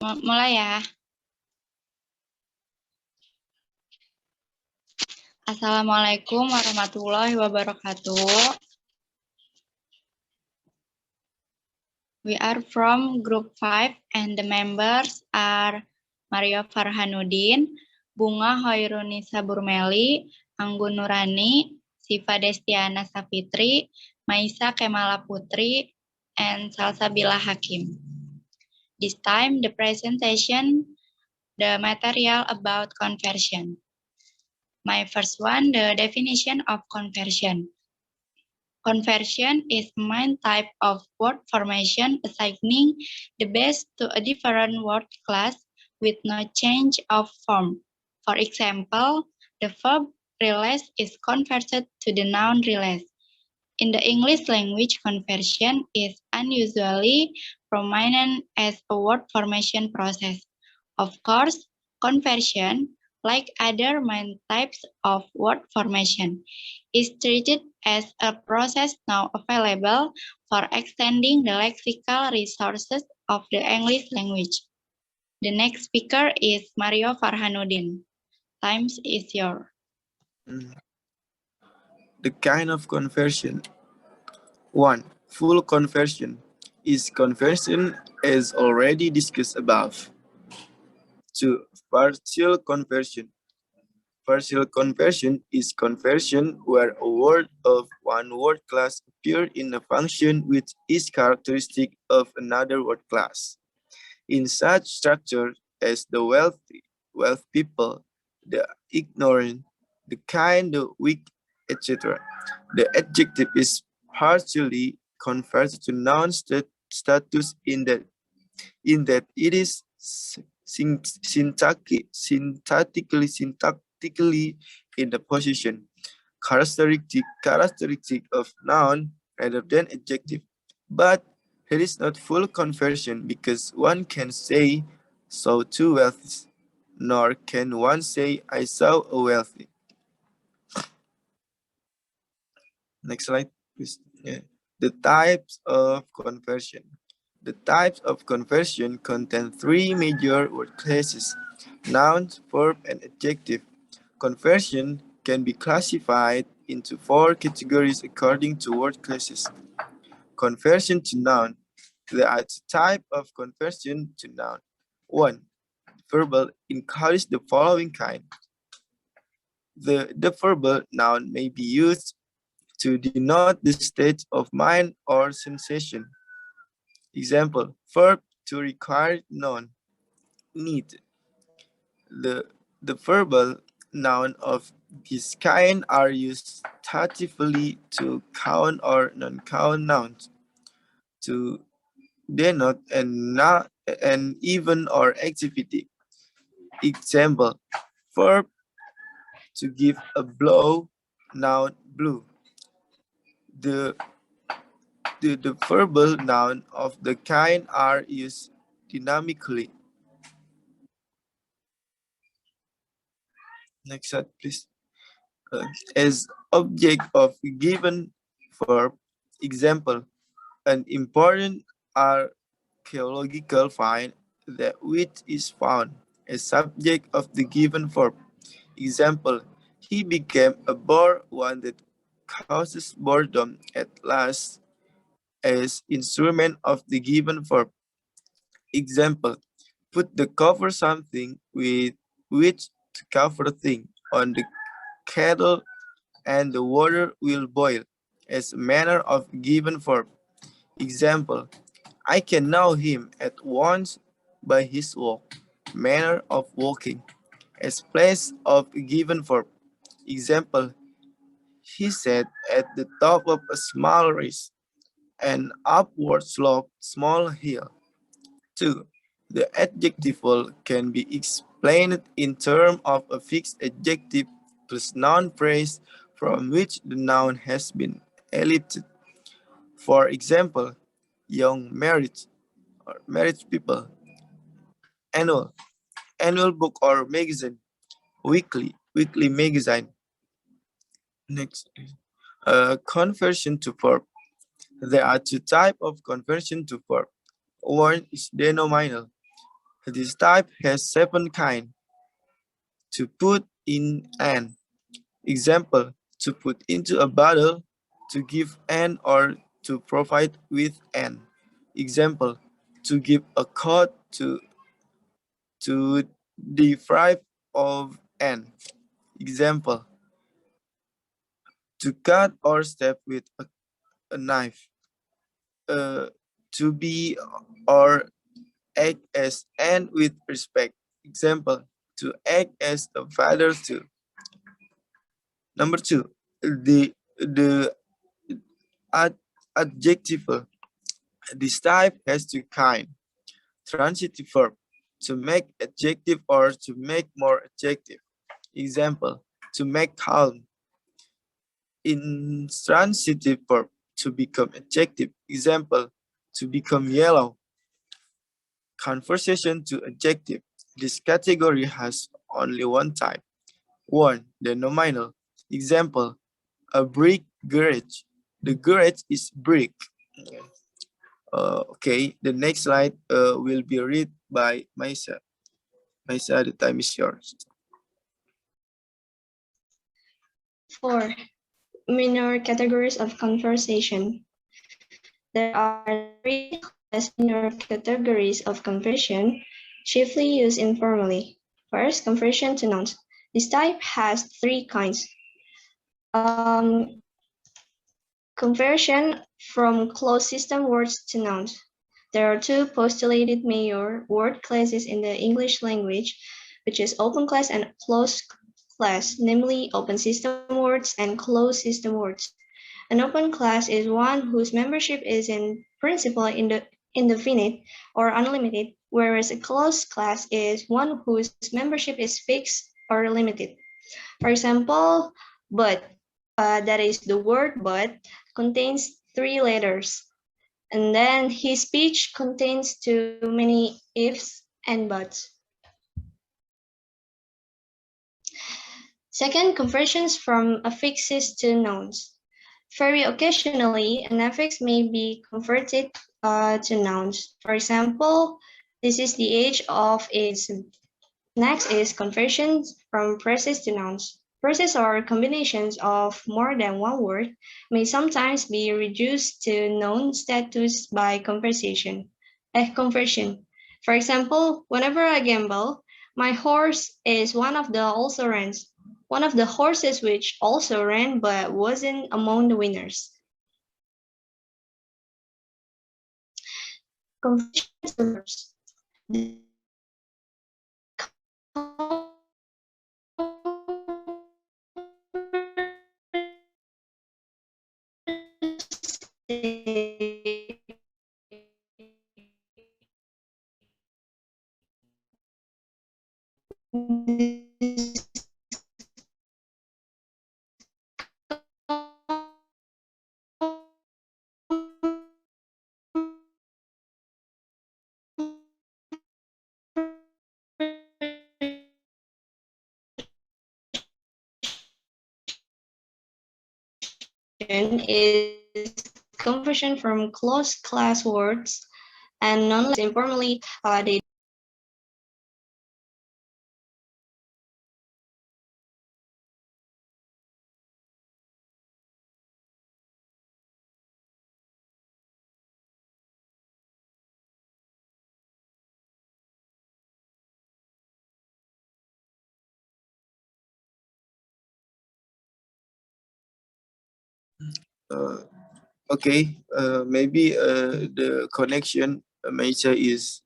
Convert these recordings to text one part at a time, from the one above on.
Mulai ya. Assalamualaikum warahmatullahi wabarakatuh. We are from group 5 and the members are Maria Farhanuddin, Bunga Khoirunnisa Burmelli, Anggun Nurani, Sifa Destiana Safitri, Maisha Kemala Putri, and Shalzabila Hakim. This time the presentation, the material about conversion. My first one, the definition of conversion. Conversion is a main type of word formation assigning the base to a different word class with no change of form. For example, the verb realize is converted to the noun realize. In the English language, conversion is unusually prominent as a word formation process. Of course, conversion, like other main types of word formation, is treated as a process now available for extending the lexical resources of the English language. The next speaker is Mario Farhanuddin. Time is yours. The kind of conversion. 1. Full conversion is conversion as already discussed above. 2. Partial conversion. Partial conversion is conversion where a word of one word class appears in a function which is characteristic of another word class. In such structure as the wealthy people, the ignorant, the kind, the weak, etc., the adjective is partially converted to noun status in that it is syntactically in the position characteristic of noun rather than adjective. But it is not full conversion because one can say saw two wealthy, nor can one say I saw a wealthy. Next slide, please. Yeah. The types of conversion. The types of conversion contain three major word classes: noun, verb, and adjective. Conversion can be classified into four categories according to word classes. Conversion to noun. There are two types of conversion to noun. 1. Verbal includes the following kind. The verbal noun may be used to denote the state of mind or sensation. Example, verb to require noun, need. The verbal noun of this kind are used datively to count or non-count nouns, to denote an event or activity. Example, verb to give a blow, noun blew. The verbal noun of the kind are used dynamically. Next slide, please. As object of given verb, example, an important archaeological find that which is found as subject of the given verb. Example, he became a bore, one that causes boredom at last, as instrument of the given verb. Example, put the cover something with which to cover thing on the kettle and the water will boil, as a manner of given verb. Example, I can know him at once by his walk, manner of walking, as place of given verb. Example, he sat at the top of a small ridge, an upward slope, small hill. 2. The adjectival can be explained in terms of a fixed adjective plus noun phrase from which the noun has been ellipted. For example, young married or married people, annual, annual book or magazine, weekly, weekly magazine. Next, conversion to verb. There are two types of conversion to verb. One is denominal. This type has 7 kinds. To put in an example, to put into a bottle, to give an or to provide with an example, to give a coat, to deprive of an example, to cut or stab with a knife, to be or act as and with respect, example, to act as a father to. Number 2, the adjective. This type has 2 kinds. Transitive verb, to make adjective or to make more adjective. Example, to make calm. Intransitive verb, to become adjective. Example, to become yellow. Conversation to adjective. This category has only one type. 1. The nominal. Example, a brick garage. The garage is brick. Okay, the next slide will be read by Maisha. Maisha, the time is yours. 4. Minor categories of conversation. There are 3 minor categories of conversation, chiefly used informally. First, conversion to nouns. This type has 3 kinds. Conversion from closed system words to nouns. There are 2 postulated major word classes in the English language, which is open class and closed class, namely open system words and closed system words. An open class is one whose membership is in principle indefinite or unlimited, whereas a closed class is one whose membership is fixed or limited. For example, but, that is the word but, contains 3 letters. And then his speech contains too many ifs and buts. Second, conversions from affixes to nouns. Very occasionally, an affix may be converted to nouns. For example, this is the age of its. Next is conversions from phrases to nouns. Phrases or combinations of more than one word may sometimes be reduced to noun status by conversion. For example, whenever I gamble, my horse is one of the also runs. One of the horses which also ran but wasn't among the winners. Conversions to verbs. Is conversion from closed class words and non informally they Okay, maybe the connection Maisha is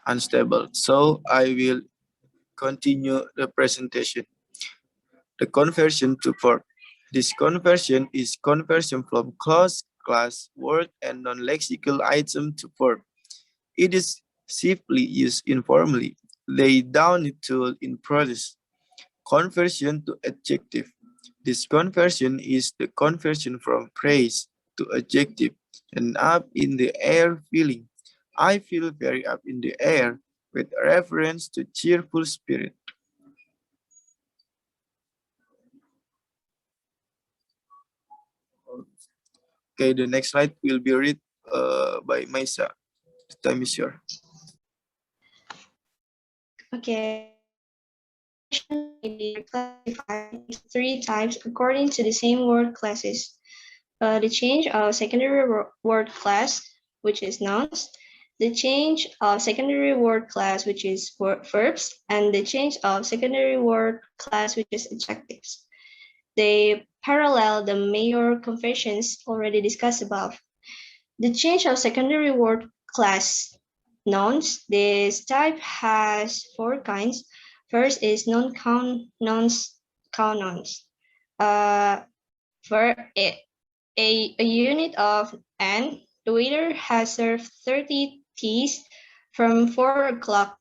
unstable. So I will continue the presentation. The conversion to verb. This conversion is conversion from closed class word and non-lexical item to verb. It is simply used informally. Lay down a tool in process. Conversion to adjective. This conversion is the conversion from praise to adjective and up in the air feeling. I feel very up in the air with reference to cheerful spirit. Okay, the next slide will be read by Maisha. The time is yours. Okay. May be classified into 3 types according to the same word classes. The change of secondary word class, which is nouns, the change of secondary word class, which is verbs, and the change of secondary word class, which is adjectives. They parallel the major conventions already discussed above. The change of secondary word class nouns. This type has 4 kinds. First is non-count nouns, count nouns. For a unit of n, the waiter has served 30 teas from 4 o'clock.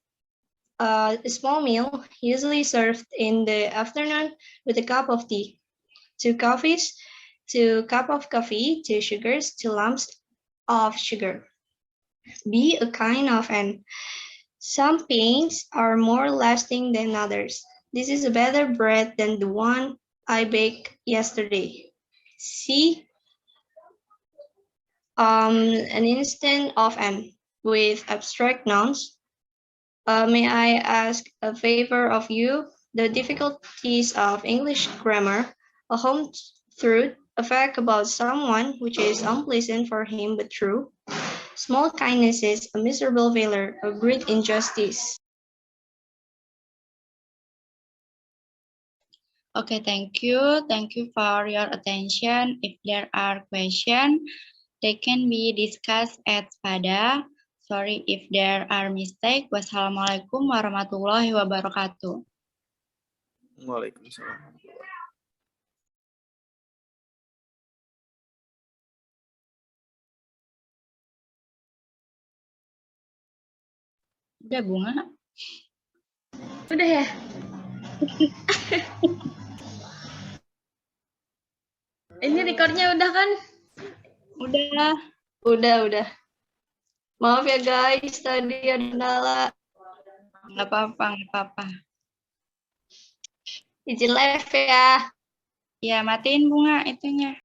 A small meal, usually served in the afternoon with a cup of tea. 2 coffees, 2 cups of coffee, 2 sugars, 2 lumps of sugar. B, a kind of n. Some paints are more lasting than others. This is a better bread than the one I baked yesterday. C, an instant of n with abstract nouns. May I ask a favor of you? The difficulties of English grammar, a home truth, a fact about someone which is unpleasant for him but true. Small kindnesses, a miserable failure, a great injustice. Okay, thank you. Thank you for your attention. If there are questions, they can be discussed at SPADA. Sorry if there are mistakes. Wassalamualaikum warahmatullahi wabarakatuh. Waalaikumsalam. Udah, Bunga? Udah ya? Ini recordnya udah kan? Udah. Udah. Maaf ya guys, tadi ada kendala. Nggak apa-apa. Izin live ya. Ya, matiin Bunga itunya.